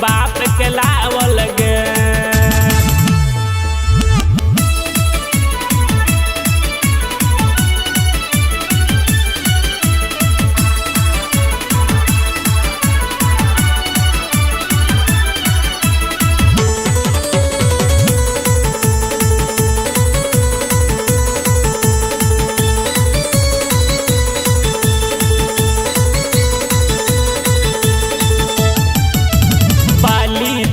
बाप के लावल गे।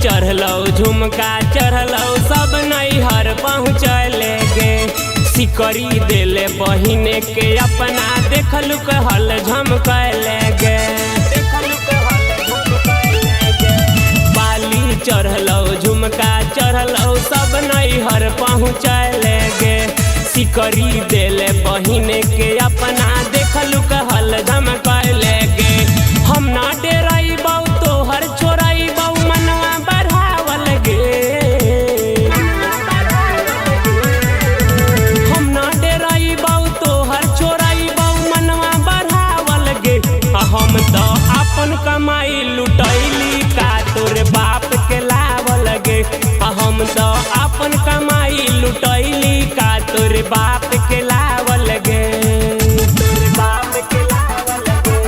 चढ़लौ झुमका चढ़लौ सब नैहर पहुँचले गे। सिकड़ी देले बहिने के अपना देखलू हल झमकले गे। बाली चढ़लौ झुमका चढ़लौ सब नैहर पहुँचले गे। सिकड़ी देले बहिने के अपना देखलू हल झमकले गे। हम ना डेराइबौ तोहर छोड़ाइबौ मनवा बढ़ावल गे। हम ना डेराइबौ तोहर छोड़ाइबौ मनवा बढ़ावल गे। हम तो अपन कमाई लुटैली का तोरे बाप के लावल गे। हम तो अपन कमाई लुटैली का तोरे बाप के लावल गे। तोरे बाप के लावल गे।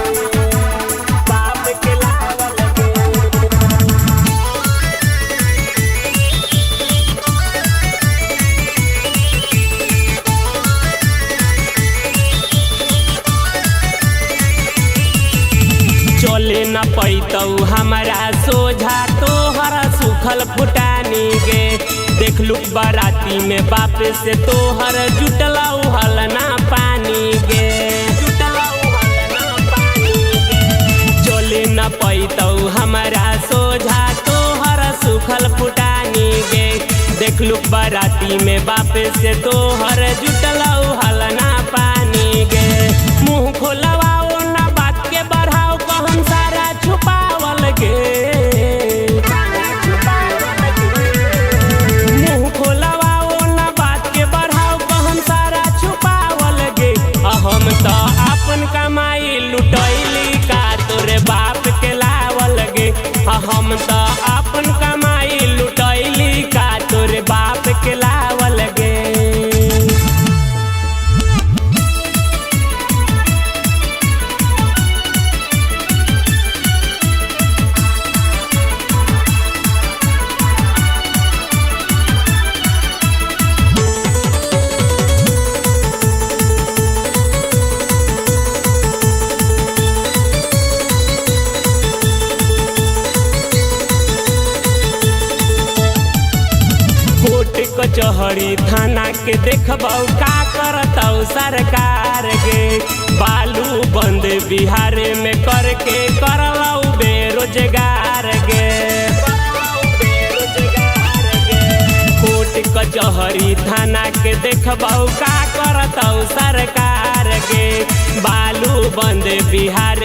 बाप के लावल गे। चले न पैतौ हमारा सोझा तोहरा सुखल फुटानी गे। देखलू बाराती में बाप से तोहर जुटलौ हलना पानी गे। चले न पैतौ हमारा सोझा तोहरा सुखल फुटानी गे। देखलू बाराती में बाप से तोहर जुटलौ हलना पानी गे। मुँह खोलवाओ ना बात के बढ़ाओ कहम सारा छुपावल गे। मुँह खोलवाओ ना बात के बढ़ाओ कहम सारा छुपावल गे। हम तो अपन कमाई लुटैली का तोरे बाप के लावल गे। हम तो अपन कमाई लुटैली का तोरे बाप के लावल गे। कोर्ट कचहरी थाना के देखबौ का करतौ सरकार गे। बालू बंद बिहार में करके करलौ बेरोजगार गे। कोर्ट कचहरी थाना के देखबौ का करतौ सरकार गे। बालू बंद बिहार